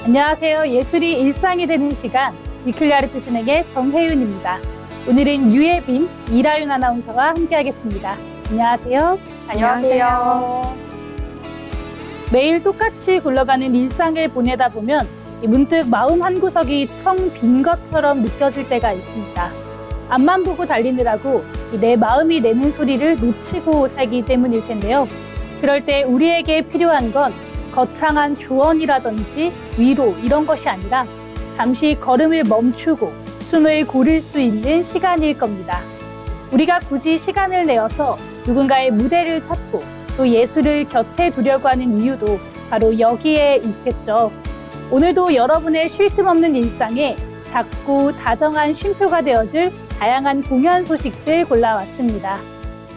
안녕하세요. 예술이 일상이 되는 시간, 위클리 아르트 진행의 정혜윤입니다. 오늘은 유예빈, 이라윤 아나운서와 함께하겠습니다. 안녕하세요. 안녕하세요. 매일 똑같이 굴러가는 일상을 보내다 보면 문득 마음 한구석이 텅 빈 것처럼 느껴질 때가 있습니다. 앞만 보고 달리느라고 내 마음이 내는 소리를 놓치고 살기 때문일 텐데요. 그럴 때 우리에게 필요한 건 거창한 조언이라든지 위로 이런 것이 아니라 잠시 걸음을 멈추고 숨을 고를 수 있는 시간일 겁니다. 우리가 굳이 시간을 내어서 누군가의 무대를 찾고 또 예술을 곁에 두려고 하는 이유도 바로 여기에 있겠죠. 오늘도 여러분의 쉴 틈 없는 일상에 작고 다정한 쉼표가 되어줄 다양한 공연 소식들 골라왔습니다.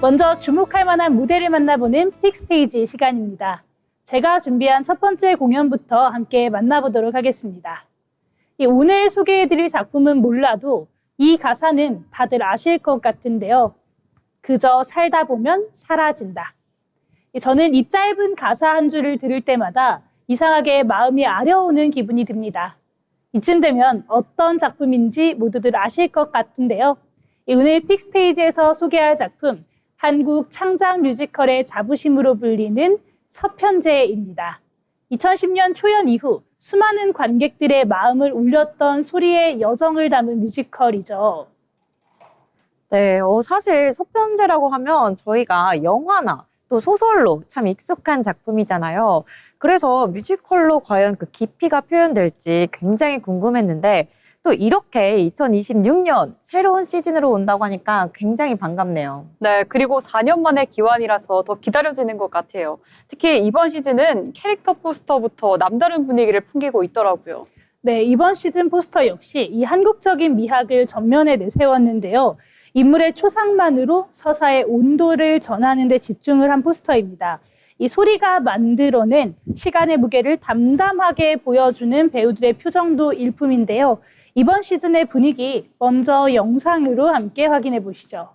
먼저 주목할 만한 무대를 만나보는 픽스테이지 시간입니다. 제가 준비한 첫 번째 공연부터 함께 만나보도록 하겠습니다. 오늘 소개해드릴 작품은 몰라도 이 가사는 다들 아실 것 같은데요. 그저 살다 보면 사라진다. 저는 이 짧은 가사 한 줄을 들을 때마다 이상하게 마음이 아려오는 기분이 듭니다. 이쯤 되면 어떤 작품인지 모두들 아실 것 같은데요. 오늘 픽스테이지에서 소개할 작품, 한국 창작 뮤지컬의 자부심으로 불리는 서편제입니다. 2010년 초연 이후 수많은 관객들의 마음을 울렸던 소리의 여정을 담은 뮤지컬이죠. 네, 사실 서편제라고 하면 저희가 영화나 또 소설로 참 익숙한 작품이잖아요. 그래서 뮤지컬로 과연 그 깊이가 표현될지 굉장히 궁금했는데 또 이렇게 2026년 새로운 시즌으로 온다고 하니까 굉장히 반갑네요. 네, 그리고 4년 만에 기환이라서 더 기다려지는 것 같아요. 특히 이번 시즌은 캐릭터 포스터부터 남다른 분위기를 풍기고 있더라고요. 네, 이번 시즌 포스터 역시 이 한국적인 미학을 전면에 내세웠는데요. 인물의 초상만으로 서사의 온도를 전하는 데 집중을 한 포스터입니다. 이 소리가 만들어낸 시간의 무게를 담담하게 보여주는 배우들의 표정도 일품인데요. 이번 시즌의 분위기 먼저 영상으로 함께 확인해 보시죠.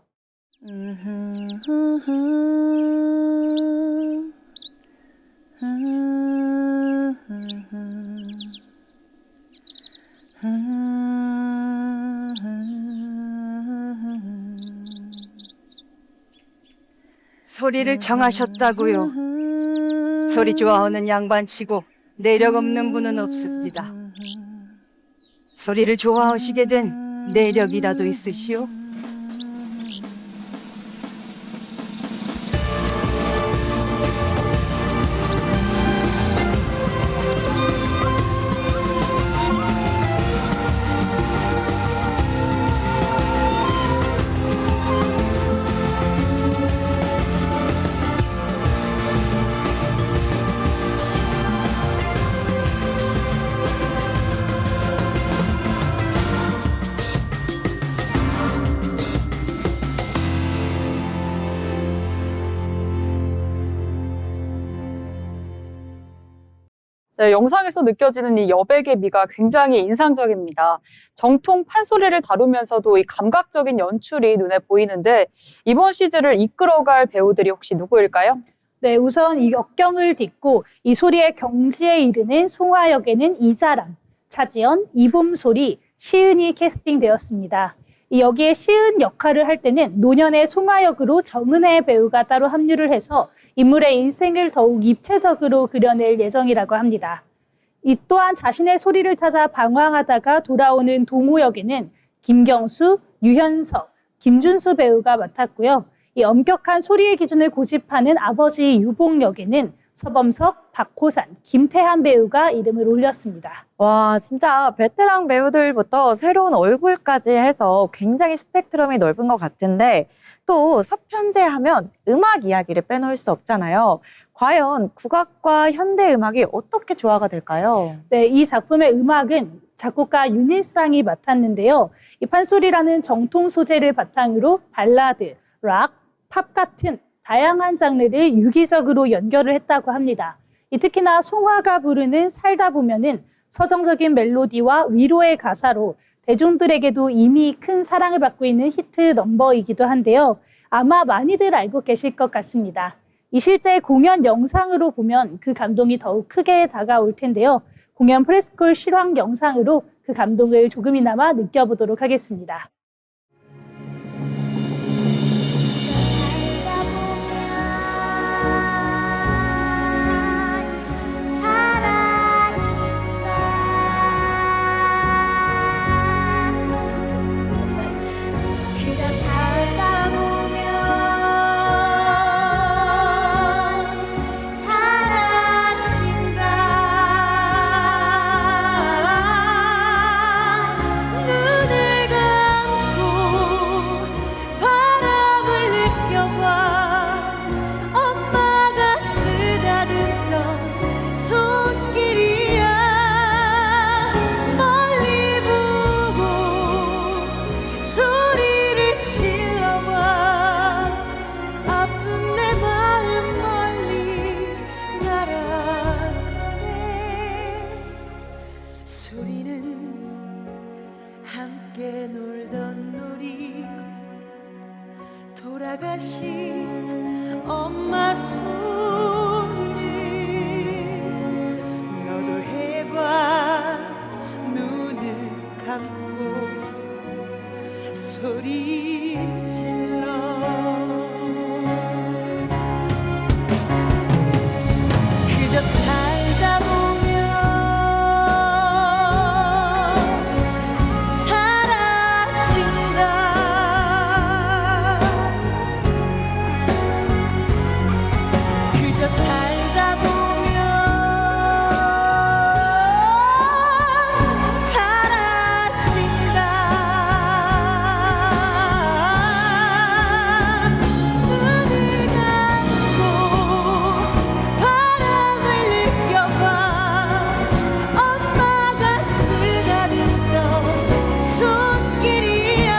소리를 정하셨다고요. 소리 좋아하는 양반치고 내력 없는 분은 없습니다. 소리를 좋아하시게 된 내력이라도 있으시오? 네, 영상에서 느껴지는 이 여백의 미가 굉장히 인상적입니다. 정통 판소리를 다루면서도 이 감각적인 연출이 눈에 보이는데 이번 시즌을 이끌어갈 배우들이 혹시 누구일까요? 네, 우선 이 역경을 딛고 이 소리의 경지에 이르는 송화 역에는 이자람, 차지연, 이봄소리, 시은이 캐스팅되었습니다. 여기에 시은 역할을 할 때는 노년의 송화 역으로 정은혜 배우가 따로 합류를 해서 인물의 인생을 더욱 입체적으로 그려낼 예정이라고 합니다. 이 또한 자신의 소리를 찾아 방황하다가 돌아오는 동호 역에는 김경수, 유현석, 김준수 배우가 맡았고요. 이 엄격한 소리의 기준을 고집하는 아버지 유봉 역에는 서범석, 박호산, 김태한 배우가 이름을 올렸습니다. 와, 진짜 베테랑 배우들부터 새로운 얼굴까지 해서 굉장히 스펙트럼이 넓은 것 같은데 또 서편제 하면 음악 이야기를 빼놓을 수 없잖아요. 과연 국악과 현대 음악이 어떻게 조화가 될까요? 네, 이 작품의 음악은 작곡가 윤일상이 맡았는데요. 이 판소리라는 정통 소재를 바탕으로 발라드, 락, 팝 같은 다양한 장르를 유기적으로 연결을 했다고 합니다. 특히나 송화가 부르는 살다 보면은 서정적인 멜로디와 위로의 가사로 대중들에게도 이미 큰 사랑을 받고 있는 히트 넘버이기도 한데요. 아마 많이들 알고 계실 것 같습니다. 이 실제 공연 영상으로 보면 그 감동이 더욱 크게 다가올 텐데요. 공연 프레스콜 실황 영상으로 그 감동을 조금이나마 느껴보도록 하겠습니다. 함께 놀던 놀이 돌아가신 엄마 소리를 너도 해봐. 눈을 감고 소리 질러. 그저 살다 보면 살다 보면 사라진다. 눈을 감고 바람을 느껴봐. 엄마가 쓰다듬던 손길이야.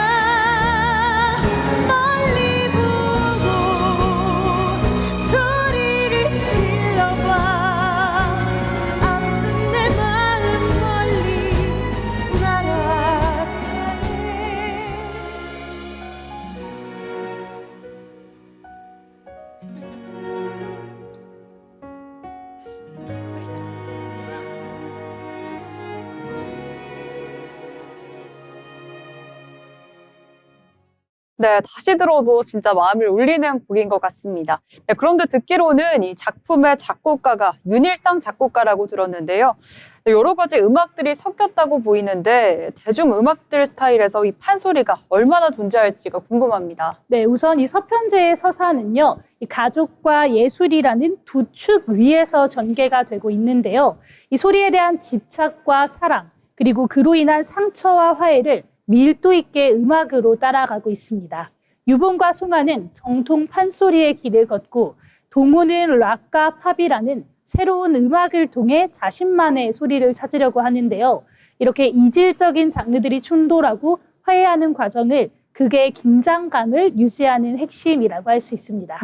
멀리 보고 소리를 질러봐. 아픈 내 마음 멀리 날아가네. 네, 다시 들어도 진짜 마음을 울리는 곡인 것 같습니다. 네, 그런데 듣기로는 이 작품의 작곡가가 윤일상 작곡가라고 들었는데요. 네, 여러 가지 음악들이 섞였다고 보이는데 대중음악들 스타일에서 이 판소리가 얼마나 존재할지가 궁금합니다. 네, 우선 이 서편제의 서사는요, 이 가족과 예술이라는 두 축 위에서 전개가 되고 있는데요. 이 소리에 대한 집착과 사랑, 그리고 그로 인한 상처와 화해를 밀도 있게 음악으로 따라가고 있습니다. 유봉과 송아는 정통 판소리의 길을 걷고 동호는 락과 팝이라는 새로운 음악을 통해 자신만의 소리를 찾으려고 하는데요. 이렇게 이질적인 장르들이 충돌하고 화해하는 과정을 극의 긴장감을 유지하는 핵심이라고 할 수 있습니다.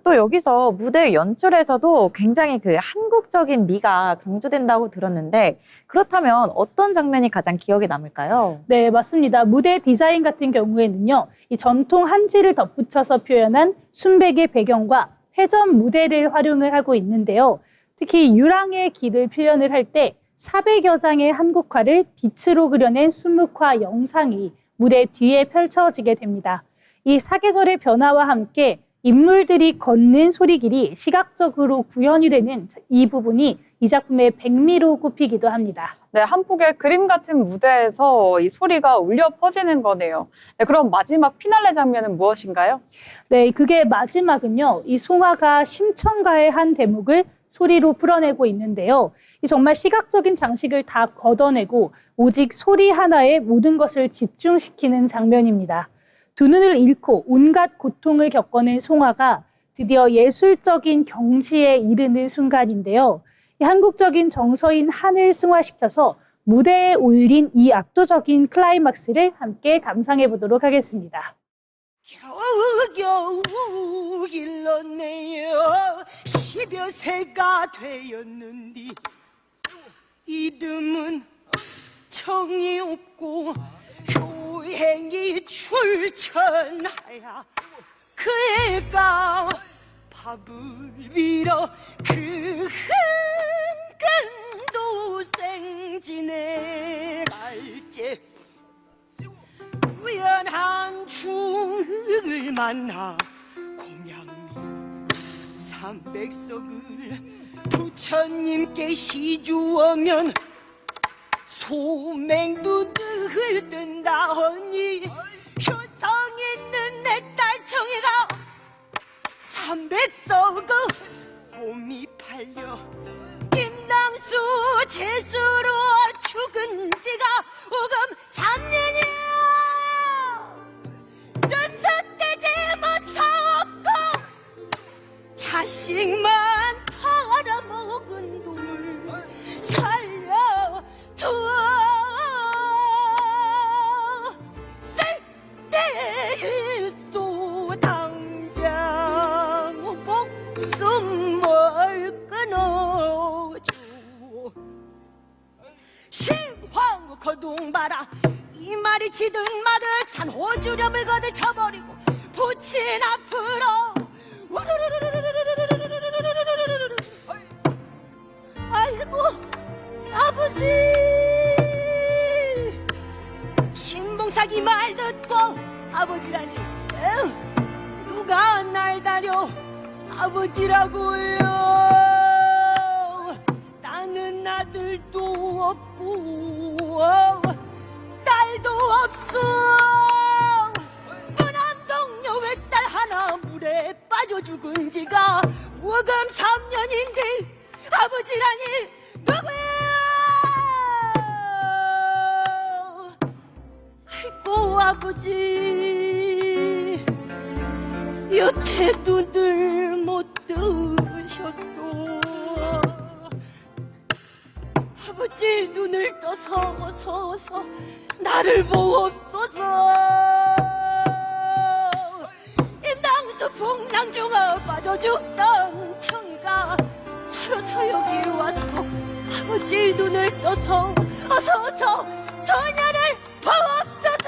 또 여기서 무대 연출에서도 굉장히 그 한국적인 미가 강조된다고 들었는데 그렇다면 어떤 장면이 가장 기억에 남을까요? 네, 맞습니다. 무대 디자인 같은 경우에는요, 이 전통 한지를 덧붙여서 표현한 순백의 배경과 회전 무대를 활용을 하고 있는데요. 특히 유랑의 길을 표현을 할 때 400여 장의 한국화를 빛으로 그려낸 수묵화 영상이 무대 뒤에 펼쳐지게 됩니다. 이 사계절의 변화와 함께 인물들이 걷는 소리길이 시각적으로 구현이 되는 이 부분이 이 작품의 백미로 꼽히기도 합니다. 네, 한 폭의 그림 같은 무대에서 이 소리가 울려 퍼지는 거네요. 네, 그럼 마지막 피날레 장면은 무엇인가요? 네, 그게 마지막은요, 이 송아가 심청가의 한 대목을 소리로 풀어내고 있는데요. 이 정말 시각적인 장식을 다 걷어내고 오직 소리 하나에 모든 것을 집중시키는 장면입니다. 두 눈을 잃고 온갖 고통을 겪어낸 송아가 드디어 예술적인 경지에 이르는 순간인데요. 이 한국적인 정서인 한을 승화시켜서 무대에 올린 이 압도적인 클라이막스를 함께 감상해 보도록 하겠습니다. 겨우 일렀네요. 10여 세가 되었는디 이름은 정이 없고 교행이 출천하야 그 애가 밥을 빌어 그 한간도세 만나 공양미 300석을 부처님께 시주어면 소맹눈을 뜬다하니 효성 있는 내 딸 청이가 300석의 몸이 팔려 임당수 재수로 죽은 지가 오금 3년이야. 뜬뜻대지 못하옵고 자식만 팔아먹은 돈을 살려두어 쓸데있소 당장 목숨을 끊어줘. 신황 거둥바라 이 말이 치든 말을 산호주렴을 거들 쳐버리고 부친 앞으로 아이고 아버지 신봉사기 말 듣고 아버지라니 에휴, 누가 날 다려 아버지라고요. 나는 아들도 없고 딸도 없어. 무남동녀 외딸 하나 물에 빠져 죽은 지가 우금 3년인데 아버지라니 누구야. 아이고 아버지 여태 눈을 못 뜨셨소. 아버지 눈을 떠서 어서 나를 보옵소서. 임당수 풍랑중어 빠져 죽던 청이가 살아서 여기 왔소. 아버지 눈을 떠서 어서 소녀를 보옵소서.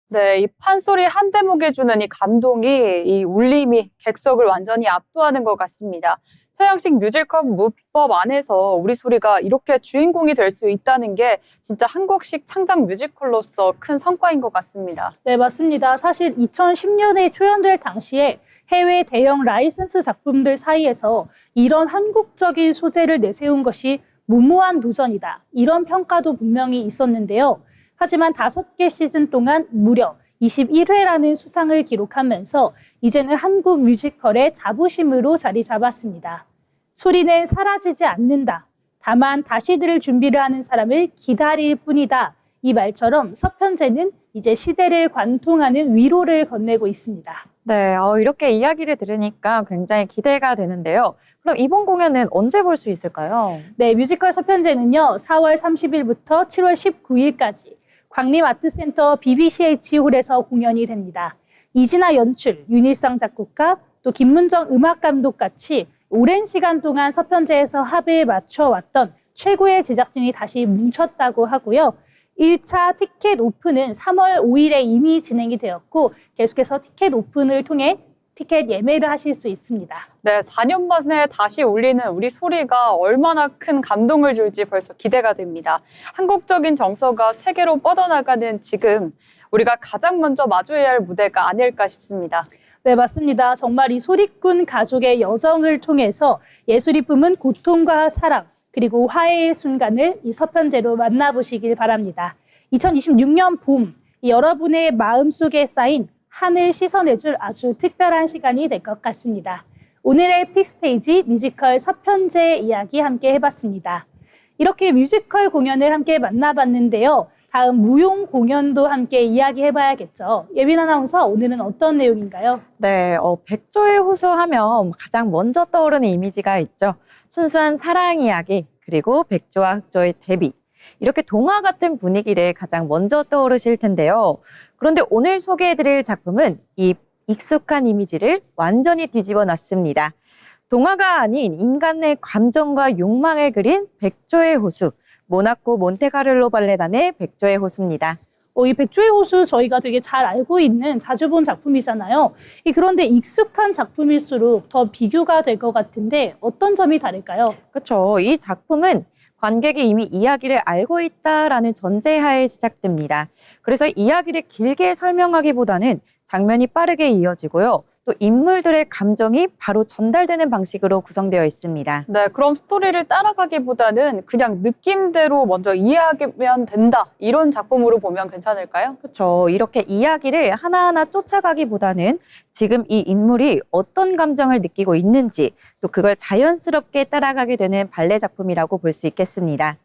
네, 이 판소리 한 대목에 주는 이 감동이, 이 울림이 객석을 완전히 압도하는 것 같습니다. 서양식 뮤지컬 문법 안에서 우리 소리가 이렇게 주인공이 될 수 있다는 게 진짜 한국식 창작 뮤지컬로서 큰 성과인 것 같습니다. 네, 맞습니다. 사실 2010년에 초연될 당시에 해외 대형 라이센스 작품들 사이에서 이런 한국적인 소재를 내세운 것이 무모한 도전이다. 이런 평가도 분명히 있었는데요. 하지만 5개 시즌 동안 무려 21회라는 수상을 기록하면서 이제는 한국 뮤지컬의 자부심으로 자리 잡았습니다. 소리는 사라지지 않는다. 다만 다시 들을 준비를 하는 사람을 기다릴 뿐이다. 이 말처럼 서편제는 이제 시대를 관통하는 위로를 건네고 있습니다. 네, 이렇게 이야기를 들으니까 굉장히 기대가 되는데요. 그럼 이번 공연은 언제 볼 수 있을까요? 네, 뮤지컬 서편제는요. 4월 30일부터 7월 19일까지 광림아트센터 BBCH홀에서 공연이 됩니다. 이진아 연출, 윤일상 작곡가, 또 김문정 음악감독 같이 오랜 시간 동안 서편제에서 합을 맞춰왔던 최고의 제작진이 다시 뭉쳤다고 하고요. 1차 티켓 오픈은 3월 5일에 이미 진행이 되었고 계속해서 티켓 오픈을 통해 티켓 예매를 하실 수 있습니다. 네, 4년 만에 다시 울리는 우리 소리가 얼마나 큰 감동을 줄지 벌써 기대가 됩니다. 한국적인 정서가 세계로 뻗어나가는 지금 우리가 가장 먼저 마주해야 할 무대가 아닐까 싶습니다. 네, 맞습니다. 정말 이 소리꾼 가족의 여정을 통해서 예술이 품은 고통과 사랑, 그리고 화해의 순간을 이 서편제로 만나보시길 바랍니다. 2026년 봄, 여러분의 마음속에 쌓인 한을 씻어내줄 아주 특별한 시간이 될 것 같습니다. 오늘의 픽스테이지 뮤지컬 서편제 이야기 함께 해봤습니다. 이렇게 뮤지컬 공연을 함께 만나봤는데요. 다음 무용 공연도 함께 이야기해봐야겠죠. 예빈 아나운서, 오늘은 어떤 내용인가요? 네, 백조의 호수 하면 가장 먼저 떠오르는 이미지가 있죠. 순수한 사랑 이야기, 그리고 백조와 흑조의 대비. 이렇게 동화 같은 분위기를 가장 먼저 떠오르실 텐데요. 그런데 오늘 소개해드릴 작품은 이 익숙한 이미지를 완전히 뒤집어 놨습니다. 동화가 아닌 인간의 감정과 욕망을 그린 백조의 호수. 모나코 몬테카를로 발레단의 백조의 호수입니다. 이 백조의 호수 저희가 되게 잘 알고 있는 자주 본 작품이잖아요. 그런데 익숙한 작품일수록 더 비교가 될 것 같은데 어떤 점이 다를까요? 그렇죠. 이 작품은 관객이 이미 이야기를 알고 있다라는 전제하에 시작됩니다. 그래서 이야기를 길게 설명하기보다는 장면이 빠르게 이어지고요. 또 인물들의 감정이 바로 전달되는 방식으로 구성되어 있습니다. 네, 그럼 스토리를 따라가기보다는 그냥 느낌대로 먼저 이해하면 된다. 이런 작품으로 보면 괜찮을까요? 그렇죠. 이렇게 이야기를 하나하나 쫓아가기보다는 지금 이 인물이 어떤 감정을 느끼고 있는지 또 그걸 자연스럽게 따라가게 되는 발레 작품이라고 볼 수 있겠습니다.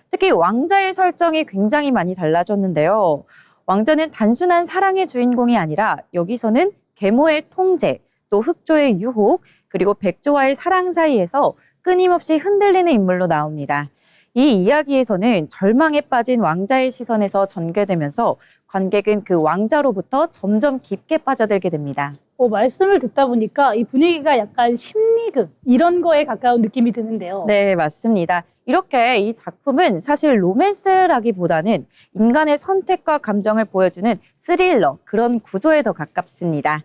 특히 왕자의 설정이 굉장히 많이 달라졌는데요. 왕자는 단순한 사랑의 주인공이 아니라 여기서는 계모의 통제, 또 흑조의 유혹, 그리고 백조와의 사랑 사이에서 끊임없이 흔들리는 인물로 나옵니다. 이 이야기에서는 절망에 빠진 왕자의 시선에서 전개되면서 관객은 그 왕자로부터 점점 깊게 빠져들게 됩니다. 말씀을 듣다 보니까 이 분위기가 약간 심리극 이런 거에 가까운 느낌이 드는데요. 네, 맞습니다. 이렇게 이 작품은 사실 로맨스라기보다는 인간의 선택과 감정을 보여주는 스릴러, 그런 구조에 더 가깝습니다.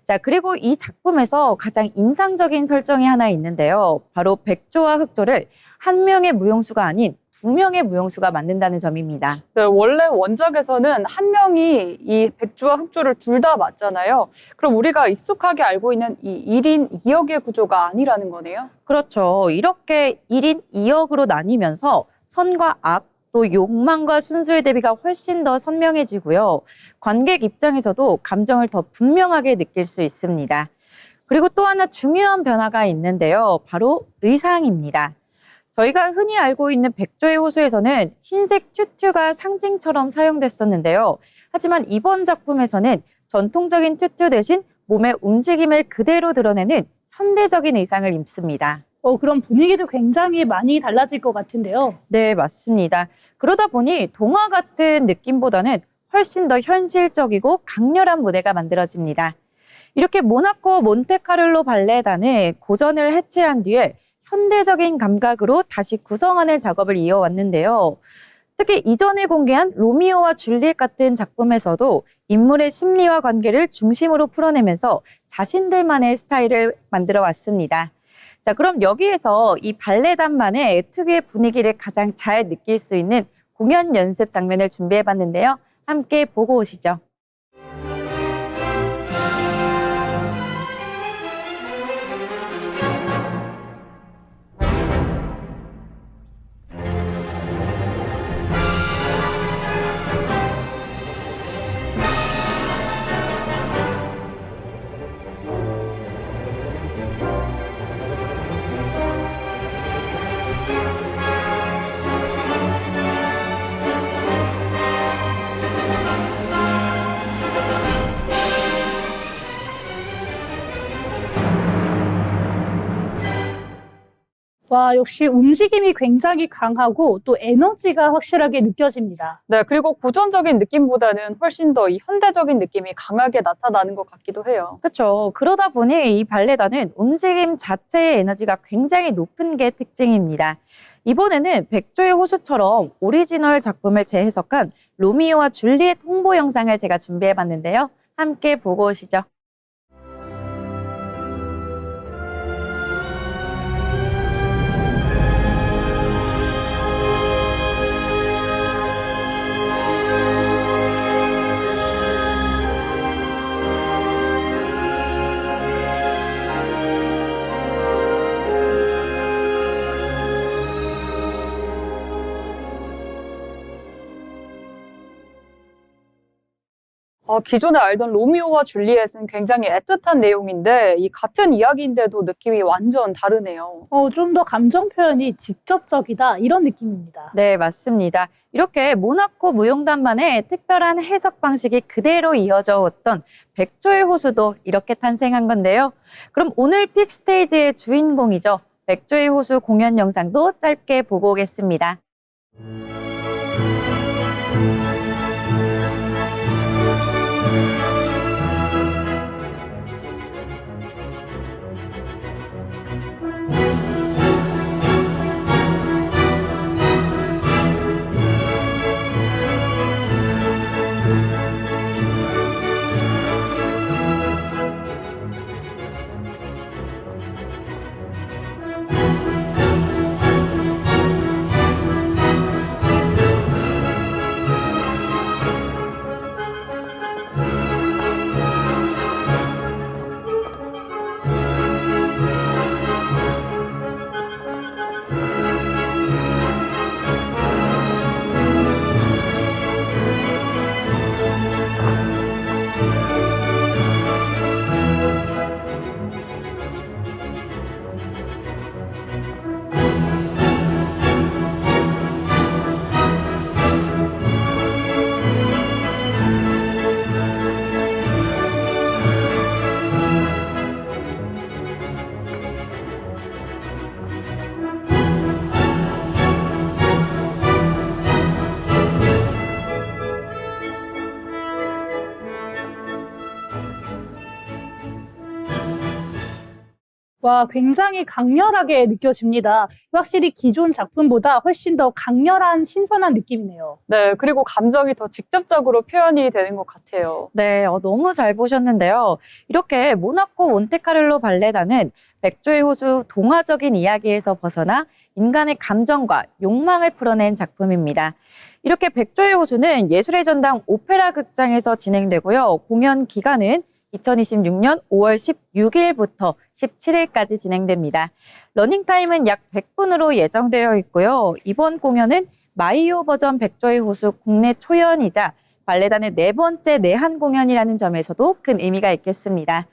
자, 그리고 이 작품에서 가장 인상적인 설정이 하나 있는데요. 바로 백조와 흑조를 한 명의 무용수가 아닌 두 명의 무용수가 만든다는 점입니다. 네, 원래 원작에서는 한 명이 이 백조와 흑조를 둘 다 맞잖아요. 그럼 우리가 익숙하게 알고 있는 이 1인 2역의 구조가 아니라는 거네요. 그렇죠. 이렇게 1인 2역으로 나뉘면서 선과 악, 또 욕망과 순수의 대비가 훨씬 더 선명해지고요. 관객 입장에서도 감정을 더 분명하게 느낄 수 있습니다. 그리고 또 하나 중요한 변화가 있는데요. 바로 의상입니다. 저희가 흔히 알고 있는 백조의 호수에서는 흰색 튜튜가 상징처럼 사용됐었는데요. 하지만 이번 작품에서는 전통적인 튜튜 대신 몸의 움직임을 그대로 드러내는 현대적인 의상을 입습니다. 그럼 분위기도 굉장히 많이 달라질 것 같은데요. 네, 맞습니다. 그러다 보니 동화 같은 느낌보다는 훨씬 더 현실적이고 강렬한 무대가 만들어집니다. 이렇게 모나코 몬테카를로 발레단은 고전을 해체한 뒤에 현대적인 감각으로 다시 구성하는 작업을 이어왔는데요. 특히 이전에 공개한 로미오와 줄리엣 같은 작품에서도 인물의 심리와 관계를 중심으로 풀어내면서 자신들만의 스타일을 만들어 왔습니다. 자, 그럼 여기에서 이 발레단만의 특유의 분위기를 가장 잘 느낄 수 있는 공연 연습 장면을 준비해봤는데요. 함께 보고 오시죠. 와, 역시 움직임이 굉장히 강하고 또 에너지가 확실하게 느껴집니다. 네, 그리고 고전적인 느낌보다는 훨씬 더 이 현대적인 느낌이 강하게 나타나는 것 같기도 해요. 그렇죠. 그러다 보니 이 발레단은 움직임 자체의 에너지가 굉장히 높은 게 특징입니다. 이번에는 백조의 호수처럼 오리지널 작품을 재해석한 로미오와 줄리엣 홍보 영상을 제가 준비해봤는데요. 함께 보고 오시죠. 기존에 알던 로미오와 줄리엣은 굉장히 애틋한 내용인데 이 같은 이야기인데도 느낌이 완전 다르네요. 좀 더 감정 표현이 직접적이다 이런 느낌입니다. 네, 맞습니다. 이렇게 모나코 무용단만의 특별한 해석 방식이 그대로 이어져 왔던 백조의 호수도 이렇게 탄생한 건데요. 그럼 오늘 픽 스테이지의 주인공이죠. 백조의 호수 공연 영상도 짧게 보고 오겠습니다. 와, 굉장히 강렬하게 느껴집니다. 확실히 기존 작품보다 훨씬 더 강렬한 신선한 느낌이네요. 네, 그리고 감정이 더 직접적으로 표현이 되는 것 같아요. 네, 너무 잘 보셨는데요. 이렇게 모나코 몬테카를로 발레단은 백조의 호수 동화적인 이야기에서 벗어나 인간의 감정과 욕망을 풀어낸 작품입니다. 이렇게 백조의 호수는 예술의 전당 오페라 극장에서 진행되고요. 공연 기간은 2026년 5월 16일부터 17일까지 진행됩니다. 러닝타임은 약 100분으로 예정되어 있고요. 이번 공연은 마이오 버전 백조의 호수 국내 초연이자 발레단의 4번째 내한 공연이라는 점에서도 큰 의미가 있겠습니다.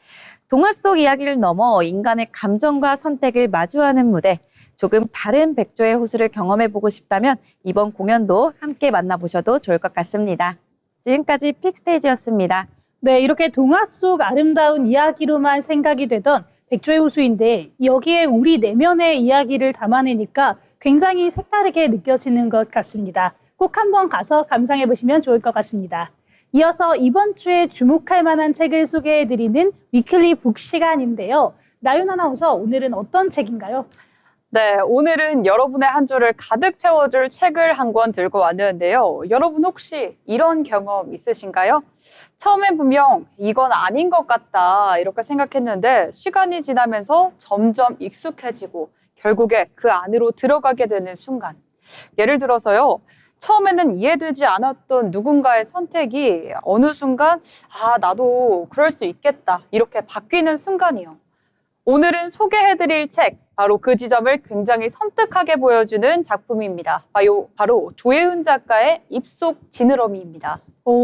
동화 속 이야기를 넘어 인간의 감정과 선택을 마주하는 무대, 조금 다른 백조의 호수를 경험해보고 싶다면 이번 공연도 함께 만나보셔도 좋을 것 같습니다. 지금까지 픽스테이지였습니다. 네, 이렇게 동화 속 아름다운 이야기로만 생각이 되던 백조의 호수인데 여기에 우리 내면의 이야기를 담아내니까 굉장히 색다르게 느껴지는 것 같습니다. 꼭 한번 가서 감상해 보시면 좋을 것 같습니다. 이어서 이번 주에 주목할 만한 책을 소개해드리는 위클리 북 시간인데요. 나윤 아나운서, 오늘은 어떤 책인가요? 네, 오늘은 여러분의 한 주를 가득 채워줄 책을 한 권 들고 왔는데요. 여러분 혹시 이런 경험 있으신가요? 처음엔 분명 이건 아닌 것 같다 이렇게 생각했는데 시간이 지나면서 점점 익숙해지고 결국에 그 안으로 들어가게 되는 순간. 예를 들어서요. 처음에는 이해되지 않았던 누군가의 선택이 어느 순간 나도 그럴 수 있겠다 이렇게 바뀌는 순간이요. 오늘은 소개해드릴 책, 바로 그 지점을 굉장히 섬뜩하게 보여주는 작품입니다. 바로 조혜은 작가의 입속 지느러미입니다.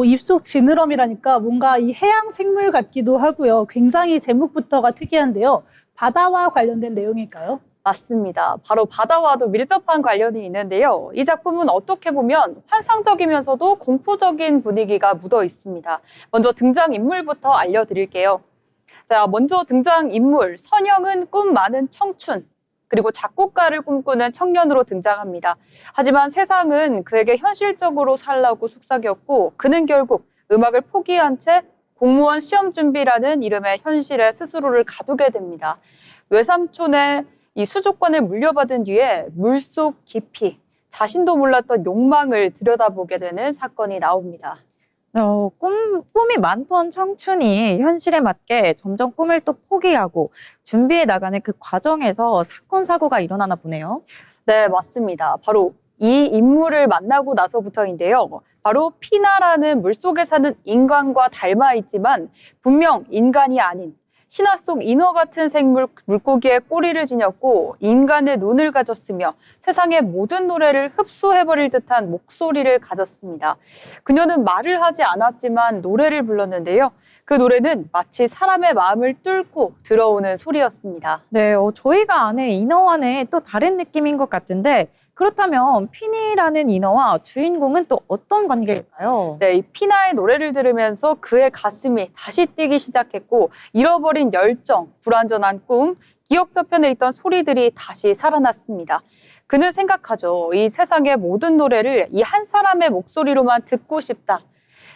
입속 지느러미라니까 뭔가 이 해양 생물 같기도 하고요. 굉장히 제목부터가 특이한데요. 바다와 관련된 내용일까요? 맞습니다. 바로 바다와도 밀접한 관련이 있는데요. 이 작품은 어떻게 보면 환상적이면서도 공포적인 분위기가 묻어 있습니다. 먼저 등장인물부터 알려드릴게요. 자, 먼저 등장인물, 선영은 꿈 많은 청춘, 그리고 작곡가를 꿈꾸는 청년으로 등장합니다. 하지만 세상은 그에게 현실적으로 살라고 속삭였고 그는 결국 음악을 포기한 채 공무원 시험 준비라는 이름의 현실에 스스로를 가두게 됩니다. 외삼촌의 이 수족관을 물려받은 뒤에 물속 깊이 자신도 몰랐던 욕망을 들여다보게 되는 사건이 나옵니다. 꿈이 많던 청춘이 현실에 맞게 점점 꿈을 또 포기하고 준비해 나가는 그 과정에서 사건, 사고가 일어나나 보네요. 네, 맞습니다. 바로 이 인물을 만나고 나서부터인데요. 바로 피나라는 물속에 사는 인간과 닮아 있지만 분명 인간이 아닌 신화 속 인어 같은 생물 물고기의 꼬리를 지녔고 인간의 눈을 가졌으며 세상의 모든 노래를 흡수해버릴 듯한 목소리를 가졌습니다. 그녀는 말을 하지 않았지만 노래를 불렀는데요. 그 노래는 마치 사람의 마음을 뚫고 들어오는 소리였습니다. 네, 저희가 아는 인어와는 또 다른 느낌인 것 같은데 그렇다면 피니라는 인어와 주인공은 또 어떤 관계일까요? 네, 이 피나의 노래를 들으면서 그의 가슴이 다시 뛰기 시작했고 잃어버린 열정, 불완전한 꿈, 기억 저편에 있던 소리들이 다시 살아났습니다. 그는 생각하죠. 이 세상의 모든 노래를 이 한 사람의 목소리로만 듣고 싶다.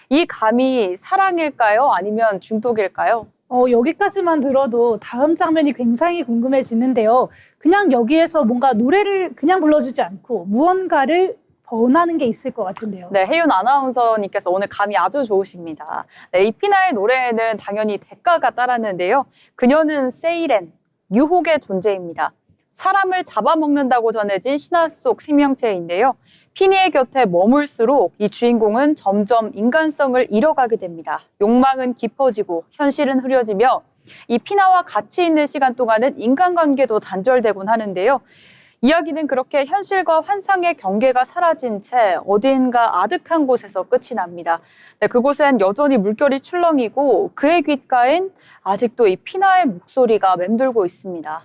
이 감이 사랑일까요? 아니면 중독일까요? 여기까지만 들어도 다음 장면이 굉장히 궁금해지는데요. 그냥 여기에서 뭔가 노래를 그냥 불러주지 않고 무언가를 번하는 게 있을 것 같은데요. 네, 혜윤 아나운서님께서 오늘 감이 아주 좋으십니다. 네, 이 피나의 노래에는 당연히 대가가 따랐는데요. 그녀는 세이렌, 유혹의 존재입니다. 사람을 잡아먹는다고 전해진 신화 속 생명체인데요. 피니의 곁에 머물수록 이 주인공은 점점 인간성을 잃어가게 됩니다. 욕망은 깊어지고 현실은 흐려지며 이 피나와 같이 있는 시간 동안은 인간관계도 단절되곤 하는데요. 이야기는 그렇게 현실과 환상의 경계가 사라진 채 어딘가 아득한 곳에서 끝이 납니다. 네, 그곳엔 여전히 물결이 출렁이고 그의 귓가엔 아직도 이 피나의 목소리가 맴돌고 있습니다.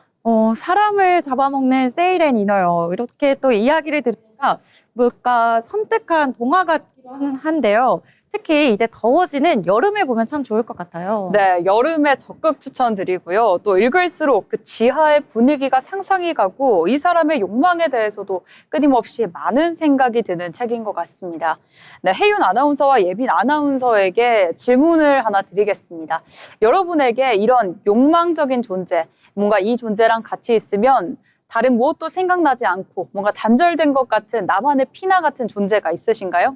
사람을 잡아먹는 세이렌 인어요. 이렇게 또 이야기를 들으니까 뭔가 섬뜩한 동화 같기도 한데요. 특히 이제 더워지는 여름에 보면 참 좋을 것 같아요. 네, 여름에 적극 추천드리고요. 또 읽을수록 그 지하의 분위기가 상상이 가고 이 사람의 욕망에 대해서도 끊임없이 많은 생각이 드는 책인 것 같습니다. 네, 혜윤 아나운서와 예빈 아나운서에게 질문을 하나 드리겠습니다. 여러분에게 이런 욕망적인 존재, 뭔가 이 존재랑 같이 있으면 다른 무엇도 생각나지 않고 뭔가 단절된 것 같은 나만의 피나 같은 존재가 있으신가요?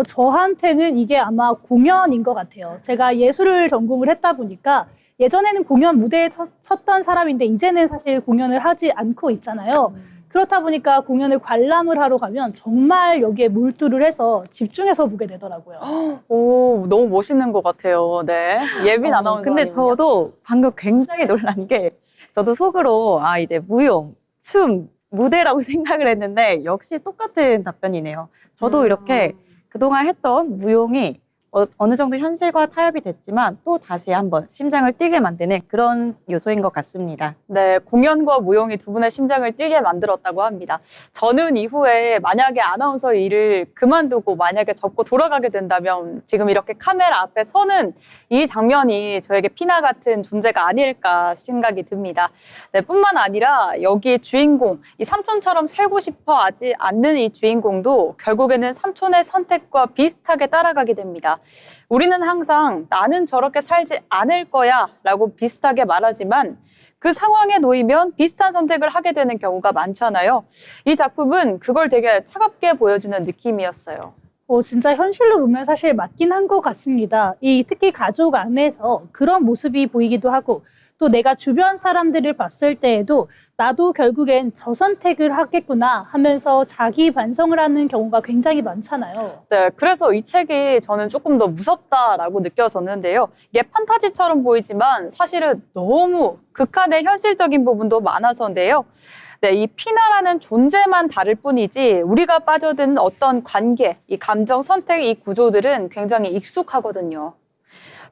저한테는 이게 아마 공연인 것 같아요. 제가 예술을 전공을 했다 보니까 예전에는 공연 무대에 섰던 사람인데 이제는 사실 공연을 하지 않고 있잖아요. 그렇다 보니까 공연을 관람을 하러 가면 정말 여기에 몰두를 해서 집중해서 보게 되더라고요. 오, 너무 멋있는 것 같아요. 네. 예빈 아나운서. 근데 저도 방금 굉장히 놀란 게 저도 속으로 이제 무용, 춤, 무대라고 생각을 했는데 역시 똑같은 답변이네요. 저도 이렇게 그동안 했던 무용이 어느 정도 현실과 타협이 됐지만 또 다시 한번 심장을 뛰게 만드는 그런 요소인 것 같습니다. 네, 공연과 무용이 두 분의 심장을 뛰게 만들었다고 합니다. 저는 이후에 만약에 아나운서 일을 그만두고 만약에 접고 돌아가게 된다면 지금 이렇게 카메라 앞에 서는 이 장면이 저에게 피나 같은 존재가 아닐까 생각이 듭니다. 네, 뿐만 아니라 여기 주인공, 이 삼촌처럼 살고 싶어 하지 않는 이 주인공도 결국에는 삼촌의 선택과 비슷하게 따라가게 됩니다. 우리는 항상 나는 저렇게 살지 않을 거야 라고 비슷하게 말하지만 그 상황에 놓이면 비슷한 선택을 하게 되는 경우가 많잖아요. 이 작품은 그걸 되게 차갑게 보여주는 느낌이었어요. 진짜 현실로 보면 사실 맞긴 한 것 같습니다. 특히 가족 안에서 그런 모습이 보이기도 하고 또 내가 주변 사람들을 봤을 때에도 나도 결국엔 저 선택을 하겠구나 하면서 자기 반성을 하는 경우가 굉장히 많잖아요. 네, 그래서 이 책이 저는 조금 더 무섭다라고 느껴졌는데요. 이게 판타지처럼 보이지만 사실은 너무 극한의 현실적인 부분도 많아서인데요. 네, 이 피나라는 존재만 다를 뿐이지 우리가 빠져드는 어떤 관계, 이 감정, 선택, 이 구조들은 굉장히 익숙하거든요.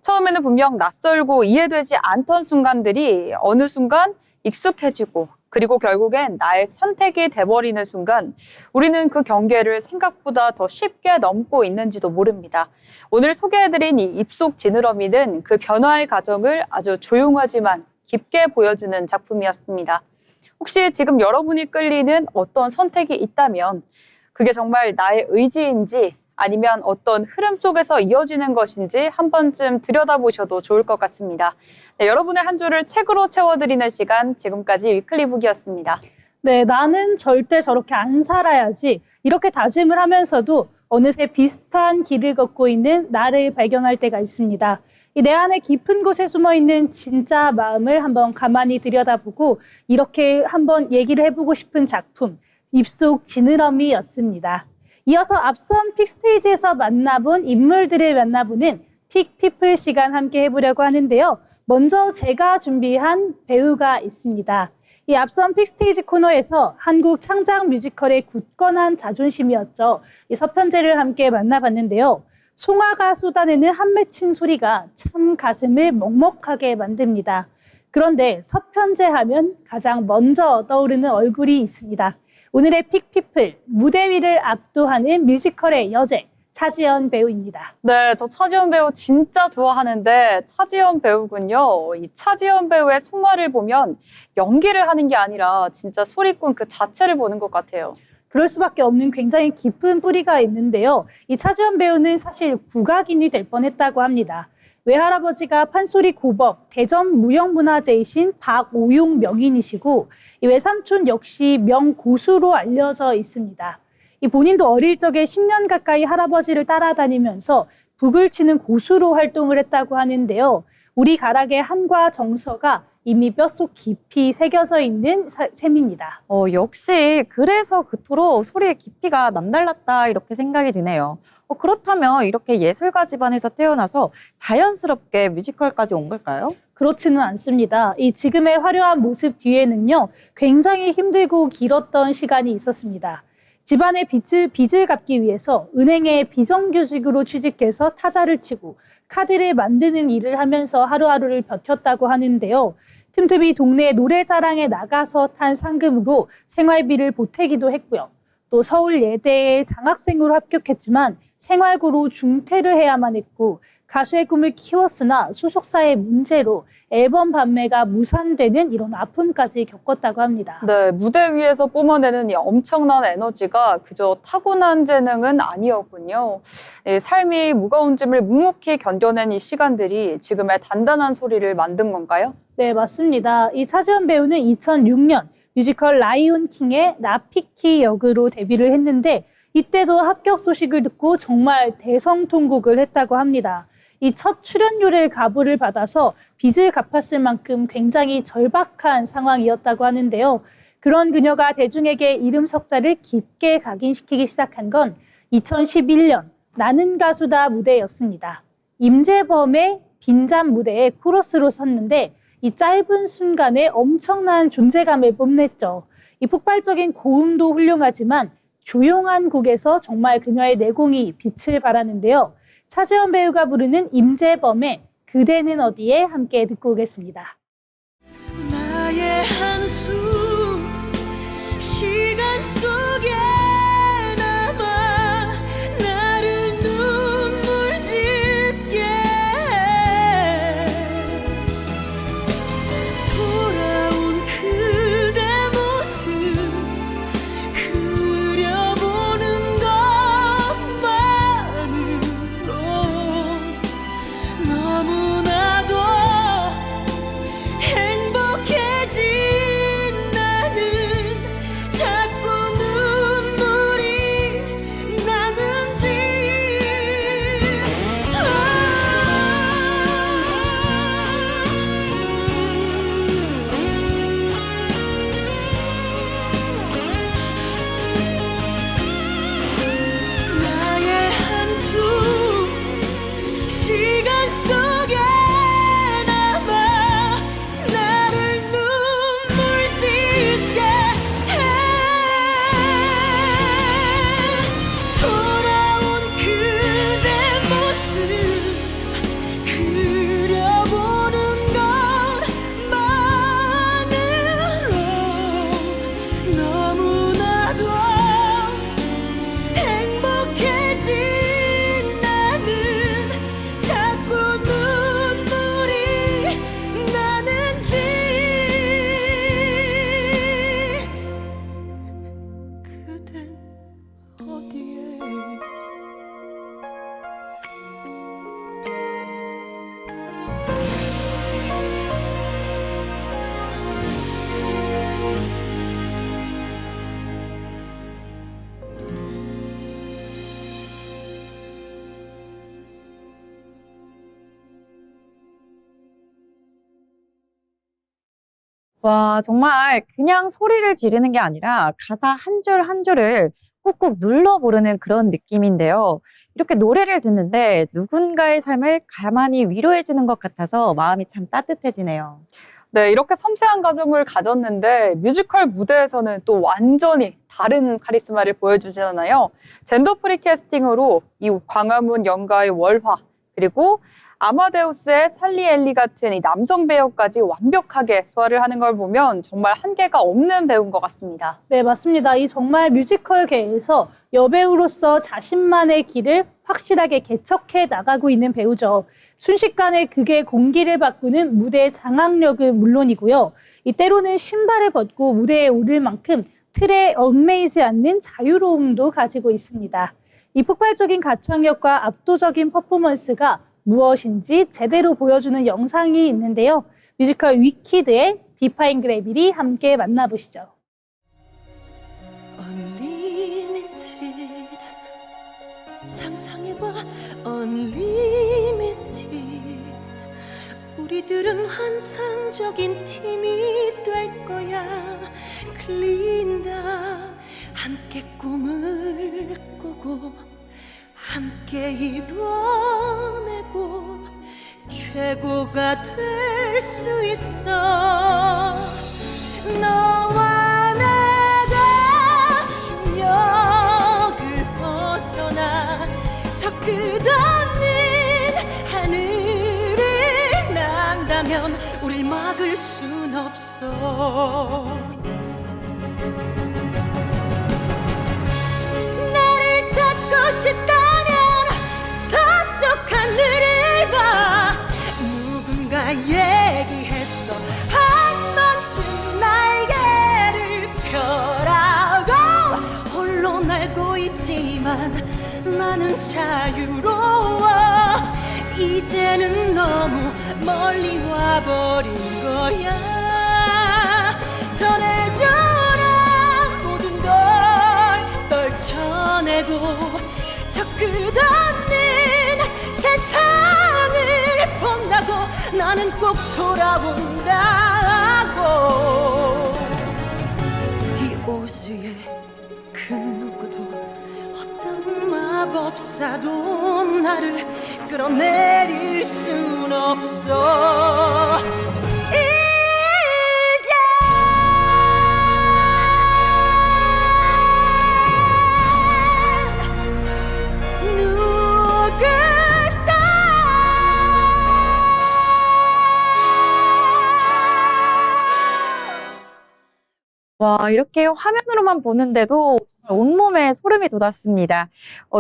처음에는 분명 낯설고 이해되지 않던 순간들이 어느 순간 익숙해지고 그리고 결국엔 나의 선택이 돼버리는 순간 우리는 그 경계를 생각보다 더 쉽게 넘고 있는지도 모릅니다. 오늘 소개해드린 이 입속 지느러미는 그 변화의 과정을 아주 조용하지만 깊게 보여주는 작품이었습니다. 혹시 지금 여러분이 끌리는 어떤 선택이 있다면 그게 정말 나의 의지인지 아니면 어떤 흐름 속에서 이어지는 것인지 한 번쯤 들여다보셔도 좋을 것 같습니다. 네, 여러분의 한 주를 책으로 채워드리는 시간, 지금까지 위클리북이었습니다. 네, 나는 절대 저렇게 안 살아야지 이렇게 다짐을 하면서도 어느새 비슷한 길을 걷고 있는 나를 발견할 때가 있습니다. 내 안에 깊은 곳에 숨어있는 진짜 마음을 한번 가만히 들여다보고 이렇게 한번 얘기를 해보고 싶은 작품, 입속 지느러미였습니다. 이어서 앞선 픽스테이지에서 만나본 인물들을 만나보는 픽피플 시간 함께 해보려고 하는데요. 먼저 제가 준비한 배우가 있습니다. 이 앞선 픽스테이지 코너에서 한국 창작 뮤지컬의 굳건한 자존심이었죠. 이 서편제를 함께 만나봤는데요. 송아가 쏟아내는 한 맺힌 소리가 참 가슴을 먹먹하게 만듭니다. 그런데 서편제 하면 가장 먼저 떠오르는 얼굴이 있습니다. 오늘의 픽피플, 무대 위를 압도하는 뮤지컬의 여제, 차지연 배우입니다. 네, 저 차지연 배우 진짜 좋아하는데 차지연 배우군요. 이 차지연 배우의 송아를 보면 연기를 하는 게 아니라 진짜 소리꾼 그 자체를 보는 것 같아요. 그럴 수밖에 없는 굉장히 깊은 뿌리가 있는데요. 이 차지연 배우는 사실 국악인이 될 뻔했다고 합니다. 외할아버지가 판소리 고법, 대전 무형문화재이신 박오용 명인이시고 이 외삼촌 역시 명고수로 알려져 있습니다. 이 본인도 어릴 적에 10년 가까이 할아버지를 따라다니면서 북을 치는 고수로 활동을 했다고 하는데요. 우리 가락의 한과 정서가 이미 뼛속 깊이 새겨져 있는 셈입니다. 역시 그래서 그토록 소리의 깊이가 남달랐다 이렇게 생각이 드네요. 그렇다면 이렇게 예술가 집안에서 태어나서 자연스럽게 뮤지컬까지 온 걸까요? 그렇지는 않습니다. 이 지금의 화려한 모습 뒤에는요, 굉장히 힘들고 길었던 시간이 있었습니다. 집안의 빚을 갚기 위해서 은행에 비정규직으로 취직해서 타자를 치고 카드를 만드는 일을 하면서 하루하루를 버텼다고 하는데요. 틈틈이 동네 노래자랑에 나가서 탄 상금으로 생활비를 보태기도 했고요. 또 서울 예대에 장학생으로 합격했지만 생활고로 중퇴를 해야만 했고 가수의 꿈을 키웠으나 소속사의 문제로 앨범 판매가 무산되는 이런 아픔까지 겪었다고 합니다. 네, 무대 위에서 뿜어내는 이 엄청난 에너지가 그저 타고난 재능은 아니었군요. 삶이 무거운 짐을 묵묵히 견뎌낸 이 시간들이 지금의 단단한 소리를 만든 건가요? 네, 맞습니다. 이 차지원 배우는 2006년 뮤지컬 라이온 킹의 라피키 역으로 데뷔를 했는데 이때도 합격 소식을 듣고 정말 대성통곡을 했다고 합니다. 이 첫 출연료를 가부를 받아서 빚을 갚았을 만큼 굉장히 절박한 상황이었다고 하는데요. 그런 그녀가 대중에게 이름 석자를 깊게 각인시키기 시작한 건 2011년 나는 가수다 무대였습니다. 임재범의 빈잔 무대에 코러스로 섰는데 이 짧은 순간에 엄청난 존재감을 뽐냈죠. 이 폭발적인 고음도 훌륭하지만 조용한 곡에서 정말 그녀의 내공이 빛을 발하는데요. 차지원 배우가 부르는 임재범의 그대는 어디에 함께 듣고 오겠습니다. 나의 한숨 시간 속에 남아 나를 눈물 짓게 해 돌아온 그대 모습 그려보는 것만으로 너무나도 행복해진 나는 자꾸 눈물이 나는지 나의 한숨 시간 속에 남아 나를 눈물 짓게 해 돌아온 그대 모습 그려보는 것만으로 너무나도 행복해진 나는 자꾸 눈물이 나는지 그댄 어디에 와, 정말 그냥 소리를 지르는 게 아니라 가사 한 줄 한 줄을 꾹꾹 눌러 부르는 그런 느낌인데요. 이렇게 노래를 듣는데 누군가의 삶을 가만히 위로해주는 것 같아서 마음이 참 따뜻해지네요. 네, 이렇게 섬세한 가정을 가졌는데 뮤지컬 무대에서는 또 완전히 다른 카리스마를 보여주잖아요. 젠더 프리 캐스팅으로 이 광화문 연가의 월화 그리고 아마데우스의 살리 엘리 같은 이 남성 배우까지 완벽하게 소화를 하는 걸 보면 정말 한계가 없는 배우인 것 같습니다. 네, 맞습니다. 이 정말 뮤지컬계에서 여배우로서 자신만의 길을 확실하게 개척해 나가고 있는 배우죠. 순식간에 극의 공기를 바꾸는 무대의 장악력은 물론이고요. 이 때로는 신발을 벗고 무대에 오를 만큼 틀에 얽매이지 않는 자유로움도 가지고 있습니다. 이 폭발적인 가창력과 압도적인 퍼포먼스가 무엇인지 제대로 보여주는 영상이 있는데요. 뮤지컬 위키드의 디파인 그래비티 함께 만나보시죠. Unlimited 상상해봐 Unlimited 우리들은 환상적인 팀이 될 거야 글린다 함께 꿈을 꾸고 함께 이뤄내고 최고가 될 수 있어 너와 내가 중력을 벗어나 저 끝없는 하늘을 난다면 우릴 막을 순 없어 나를 찾고 싶다면 있지만 나는 자유로워. 이제는 너무 멀리 와버린 거야. 전해져라 모든 걸 떨쳐내고 저 끝없는 세상을 본다고 나는 꼭 돌아온다고. 이 옷의 그 누구도 어떤 마법사도 나를 끌어내릴 순 없어. 와, 이렇게 화면으로만 보는데도 정말 온몸에 소름이 돋았습니다.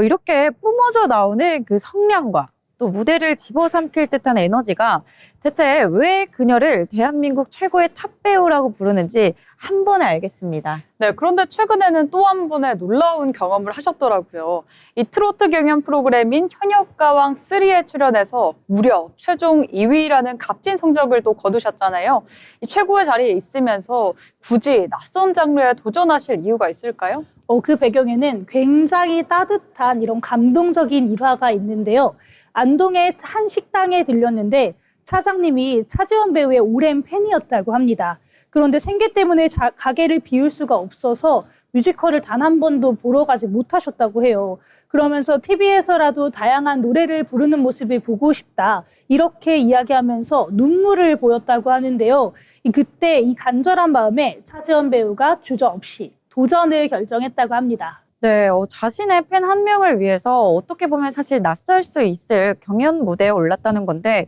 이렇게 뿜어져 나오는 그 성량과 또 무대를 집어삼킬 듯한 에너지가 대체 왜 그녀를 대한민국 최고의 탑배우라고 부르는지 한 번에 알겠습니다. 네, 그런데 최근에는 또 한 번의 놀라운 경험을 하셨더라고요. 이 트로트 경연 프로그램인 현역가왕 3에 출연해서 무려 최종 2위라는 값진 성적을 또 거두셨잖아요. 이 최고의 자리에 있으면서 굳이 낯선 장르에 도전하실 이유가 있을까요? 그 배경에는 굉장히 따뜻한 이런 감동적인 일화가 있는데요. 안동의 한 식당에 들렸는데 차장님이 차지원 배우의 오랜 팬이었다고 합니다. 그런데 생계 때문에 가게를 비울 수가 없어서 뮤지컬을 단 한 번도 보러 가지 못하셨다고 해요. 그러면서 TV에서라도 다양한 노래를 부르는 모습을 보고 싶다, 이렇게 이야기하면서 눈물을 보였다고 하는데요. 그때 이 간절한 마음에 차지원 배우가 주저없이 도전을 결정했다고 합니다. 네, 자신의 팬 한 명을 위해서 어떻게 보면 사실 낯설 수 있을 경연 무대에 올랐다는 건데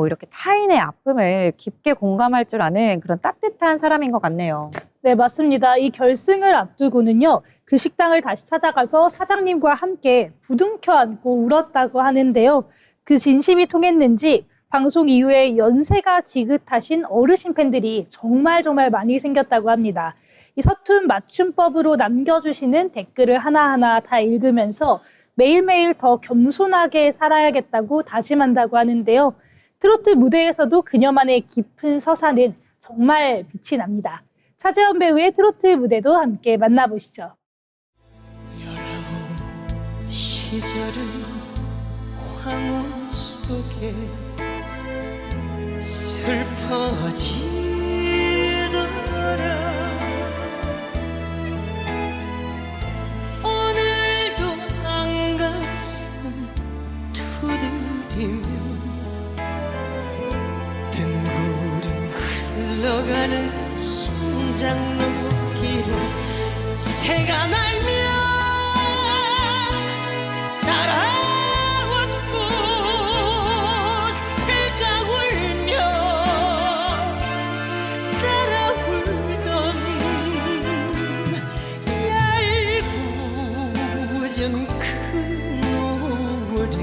이렇게 타인의 아픔을 깊게 공감할 줄 아는 그런 따뜻한 사람인 것 같네요. 네, 맞습니다. 이 결승을 앞두고는요, 그 식당을 다시 찾아가서 사장님과 함께 부둥켜 안고 울었다고 하는데요. 그 진심이 통했는지 방송 이후에 연세가 지긋하신 어르신 팬들이 정말 많이 생겼다고 합니다. 이 서툰 맞춤법으로 남겨주시는 댓글을 하나하나 다 읽으면서 매일매일 더 겸손하게 살아야겠다고 다짐한다고 하는데요. 트로트 무대에서도 그녀만의 깊은 서사는 정말 빛이 납니다. 차지원 배우의 트로트 무대도 함께 만나보시죠. 19 시절은 황혼 속에 슬퍼지더라. 오늘도 안가슴 두드리며 뜬구름 흘러가는 심장로길을 새가 날며 따라왔고 새가 울며 따라울던 얄궂은 그 노래.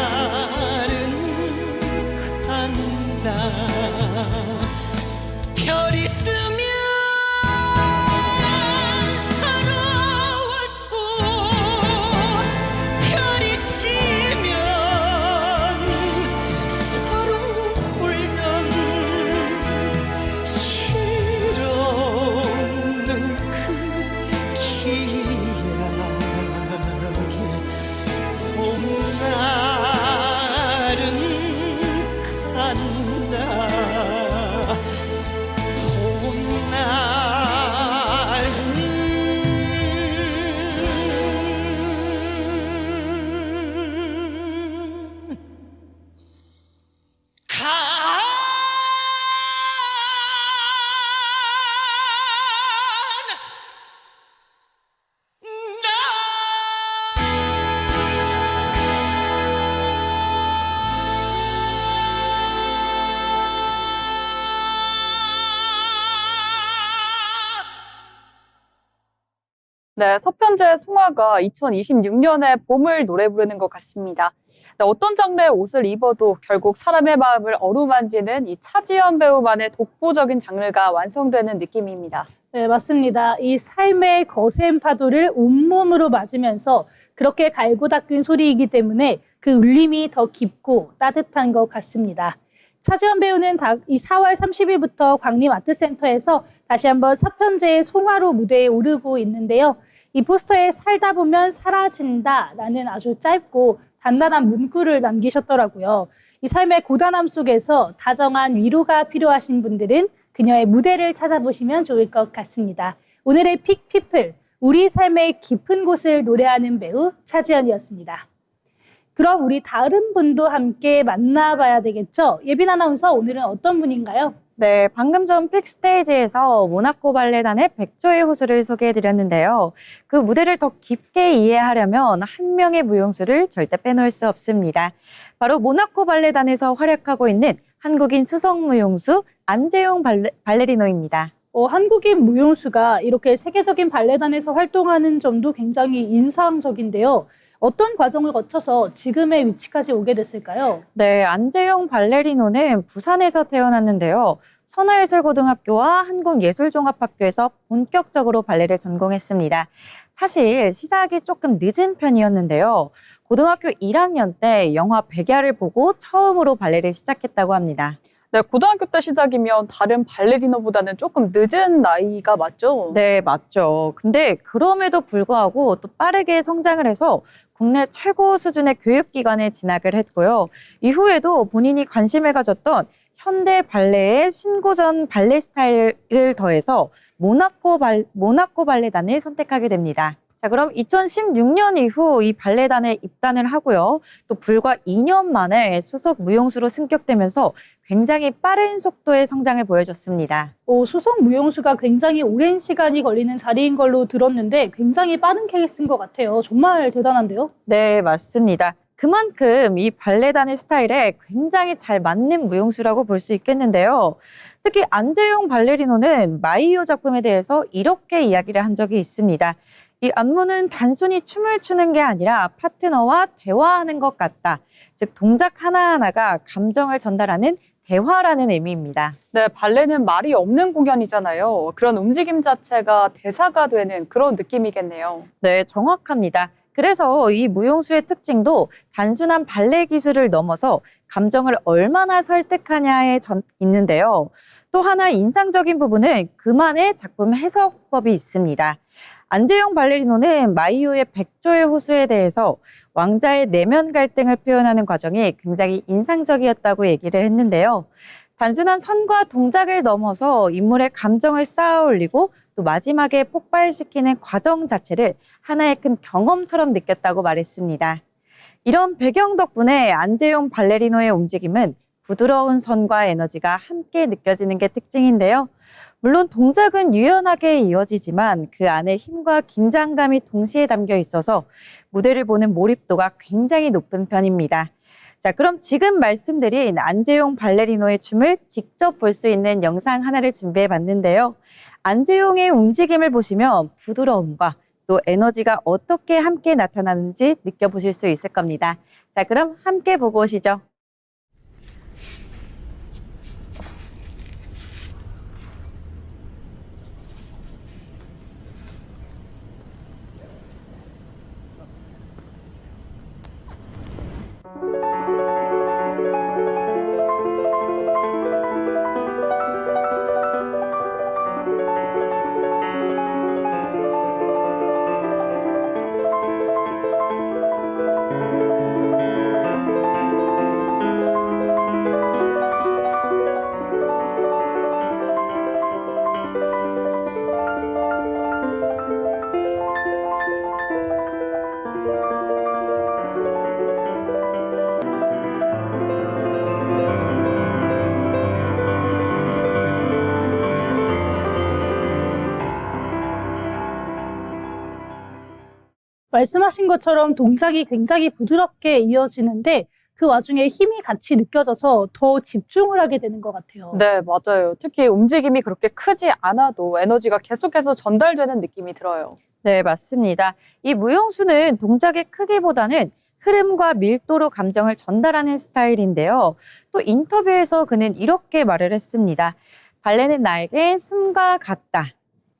봄날은 간다. 별이 뜨면 서러웠고 별이 지면 서로 울던 실없는 그 기억. 네, 서편제 송화가 2026년에 봄을 노래 부르는 것 같습니다. 네, 어떤 장르의 옷을 입어도 결국 사람의 마음을 어루만지는 이 차지연 배우만의 독보적인 장르가 완성되는 느낌입니다. 네, 맞습니다. 이 삶의 거센 파도를 온몸으로 맞으면서 그렇게 갈고 닦은 소리이기 때문에 그 울림이 더 깊고 따뜻한 것 같습니다. 차지연 배우는 이 4월 30일부터 광림아트센터에서 다시 한번 서편제의 송화로 무대에 오르고 있는데요. 이 포스터에 살다 보면 사라진다 라는 아주 짧고 단단한 문구를 남기셨더라고요. 이 삶의 고단함 속에서 다정한 위로가 필요하신 분들은 그녀의 무대를 찾아보시면 좋을 것 같습니다. 오늘의 픽피플, 우리 삶의 깊은 곳을 노래하는 배우 차지연이었습니다. 그럼 우리 다른 분도 함께 만나봐야 되겠죠? 예빈 아나운서, 오늘은 어떤 분인가요? 네, 방금 전 픽스테이지에서 모나코 발레단의 백조의 호수를 소개해드렸는데요. 그 무대를 더 깊게 이해하려면 한 명의 무용수를 절대 빼놓을 수 없습니다. 바로 모나코 발레단에서 활약하고 있는 한국인 수석 무용수 안재용 발레리노입니다. 한국인 무용수가 이렇게 세계적인 발레단에서 활동하는 점도 굉장히 인상적인데요. 어떤 과정을 거쳐서 지금의 위치까지 오게 됐을까요? 네, 안재용 발레리노는 부산에서 태어났는데요. 선화예술고등학교와 한국예술종합학교에서 본격적으로 발레를 전공했습니다. 사실 시작이 조금 늦은 편이었는데요. 고등학교 1학년 때 영화 백야를 보고 처음으로 발레를 시작했다고 합니다. 네, 고등학교 때 시작이면 다른 발레리노보다는 조금 늦은 나이가 맞죠? 네, 맞죠. 근데 그럼에도 불구하고 또 빠르게 성장을 해서 국내 최고 수준의 교육기관에 진학을 했고요. 이후에도 본인이 관심을 가졌던 현대 발레의 신고전 발레 스타일을 더해서 모나코 발레단을 선택하게 됩니다. 자, 그럼 2016년 이후 이 발레단에 입단을 하고요. 또 불과 2년 만에 수석 무용수로 승격되면서 굉장히 빠른 속도의 성장을 보여줬습니다. 수석 무용수가 굉장히 오랜 시간이 걸리는 자리인 걸로 들었는데 굉장히 빠른 케이스인 것 같아요. 정말 대단한데요? 네, 맞습니다. 그만큼 이 발레단의 스타일에 굉장히 잘 맞는 무용수라고 볼 수 있겠는데요. 특히 안재용 발레리노는 마이오 작품에 대해서 이렇게 이야기를 한 적이 있습니다. 이 안무는 단순히 춤을 추는 게 아니라 파트너와 대화하는 것 같다. 즉 동작 하나하나가 감정을 전달하는 대화라는 의미입니다. 네, 발레는 말이 없는 공연이잖아요. 그런 움직임 자체가 대사가 되는 그런 느낌이겠네요. 네, 정확합니다. 그래서 이 무용수의 특징도 단순한 발레 기술을 넘어서 감정을 얼마나 설득하냐에 있는데요. 또 하나 인상적인 부분은 그만의 작품 해석법이 있습니다. 안재용 발레리노는 마이오의 백조의 호수에 대해서 왕자의 내면 갈등을 표현하는 과정이 굉장히 인상적이었다고 얘기를 했는데요. 단순한 선과 동작을 넘어서 인물의 감정을 쌓아 올리고 또 마지막에 폭발시키는 과정 자체를 하나의 큰 경험처럼 느꼈다고 말했습니다. 이런 배경 덕분에 안재용 발레리노의 움직임은 부드러운 선과 에너지가 함께 느껴지는 게 특징인데요. 물론 동작은 유연하게 이어지지만 그 안에 힘과 긴장감이 동시에 담겨 있어서 무대를 보는 몰입도가 굉장히 높은 편입니다. 자, 그럼 지금 말씀드린 안재용 발레리노의 춤을 직접 볼 수 있는 영상 하나를 준비해 봤는데요. 안재용의 움직임을 보시면 부드러움과 또 에너지가 어떻게 함께 나타나는지 느껴보실 수 있을 겁니다. 자, 그럼 함께 보고 오시죠. 말씀하신 것처럼 동작이 굉장히 부드럽게 이어지는데 그 와중에 힘이 같이 느껴져서 더 집중을 하게 되는 것 같아요. 네, 맞아요. 특히 움직임이 그렇게 크지 않아도 에너지가 계속해서 전달되는 느낌이 들어요. 네, 맞습니다. 이 무용수는 동작의 크기보다는 흐름과 밀도로 감정을 전달하는 스타일인데요. 또 인터뷰에서 그는 이렇게 말을 했습니다. 발레는 나에게 숨과 같다.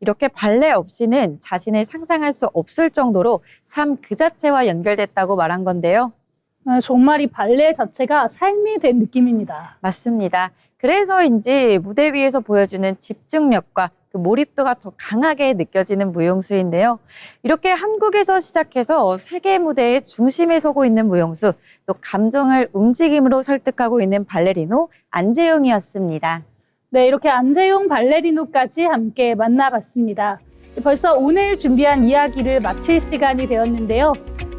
이렇게 발레 없이는 자신을 상상할 수 없을 정도로 삶 그 자체와 연결됐다고 말한 건데요. 정말 이 발레 자체가 삶이 된 느낌입니다. 맞습니다. 그래서인지 무대 위에서 보여주는 집중력과 그 몰입도가 더 강하게 느껴지는 무용수인데요. 이렇게 한국에서 시작해서 세계 무대의 중심에 서고 있는 무용수, 또 감정을 움직임으로 설득하고 있는 발레리노 안재용이었습니다. 네, 이렇게 안재용 발레리노까지 함께 만나봤습니다. 벌써 오늘 준비한 이야기를 마칠 시간이 되었는데요.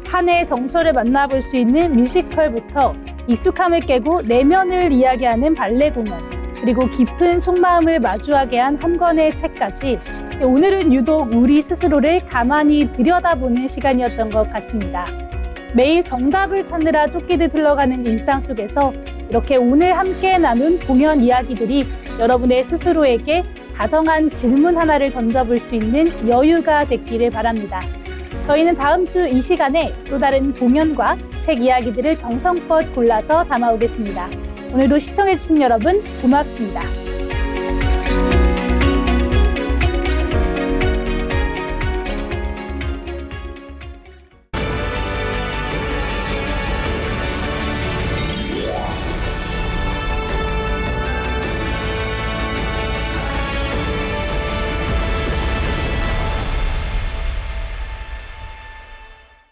한 해 정서를 만나볼 수 있는 뮤지컬부터 익숙함을 깨고 내면을 이야기하는 발레 공연, 그리고 깊은 속마음을 마주하게 한 한 권의 책까지 오늘은 유독 우리 스스로를 가만히 들여다보는 시간이었던 것 같습니다. 매일 정답을 찾느라 쫓기듯 흘러가는 일상 속에서 이렇게 오늘 함께 나눈 공연 이야기들이 여러분의 스스로에게 다정한 질문 하나를 던져볼 수 있는 여유가 됐기를 바랍니다. 저희는 다음 주 이 시간에 또 다른 공연과 책 이야기들을 정성껏 골라서 담아오겠습니다. 오늘도 시청해주신 여러분 고맙습니다.